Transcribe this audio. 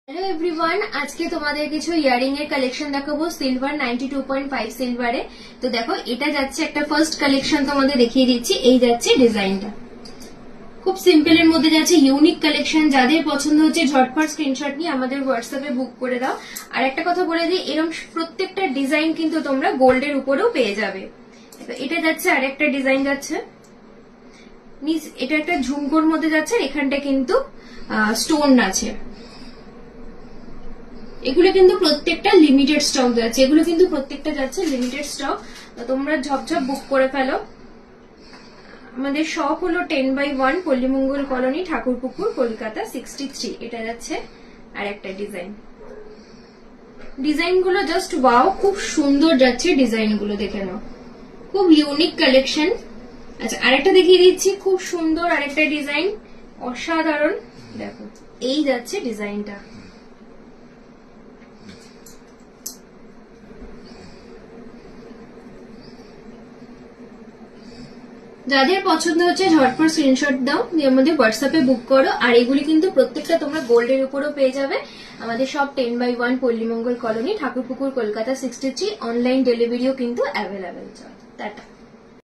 Hello everyone, আজকে তোমাদের কিছু ইয়ারিং এর কালেকশন দেখাবো সিলভার 92.5 সিলভারে। তো দেখো, এটা যাচ্ছে একটা ফার্স্ট কালেকশন, তোমাদের দেখিয়ে দিচ্ছি। এই যাচ্ছে ডিজাইনটা, খুব সিম্পল এর মধ্যে যাচ্ছে, ইউনিক কালেকশন। যাদের পছন্দ হচ্ছে ঝটপট স্ক্রিনশট নিয়ে আমাদের হোয়াটসঅ্যাপে বুক করে দাও। আর একটা কথা বলে দিই, এরকম প্রত্যেকটা ডিজাইন কিন্তু তোমরা গোল্ডের উপরেও পেয়ে যাবে। এটা যাচ্ছে আর একটা ডিজাইন যাচ্ছে, এটা একটা ঝুমকোর মধ্যে যাচ্ছে, এখানটা কিন্তু স্টোন আছে। এগুলো কিন্তু প্রত্যেকটা লিমিটেড স্টক যাচ্ছে, এগুলো কিন্তু প্রত্যেকটা যাচ্ছে লিমিটেড স্টক। তোমরা ঝপঝপ বুক করে ফেলো। আমাদের শপ হলো 10/1 পল্লীমঙ্গল কলোনি, ঠাকুরপুকুর, কলকাতা 63। এটা যাচ্ছে আর একটা ডিজাইন। ডিজাইন গুলো জাস্ট ওয়াও, খুব সুন্দর যাচ্ছে ডিজাইন গুলো, দেখে নাও, খুব ইউনিক কালেকশন। আচ্ছা, আরেকটা দেখিয়ে দিচ্ছি, খুব সুন্দর আরেকটা ডিজাইন, অসাধারণ। দেখো, এই যাচ্ছে ডিজাইনটা। যাদের পছন্দ হচ্ছে ঝটপট স্ক্রিনশট দাও, দিয়ে আমাদের হোয়াটসঅ্যাপে বুক করো। আর এগুলি কিন্তু প্রত্যেকটা তোমরা গোল্ডের উপরও পেয়ে যাবে। আমাদের সব 10/1 পল্লীমঙ্গল কলোনি, ঠাকুরপুকুর, কলকাতা 63। অনলাইন ডেলিভারিও কিন্তু অ্যাভেলেবেল। টাটা।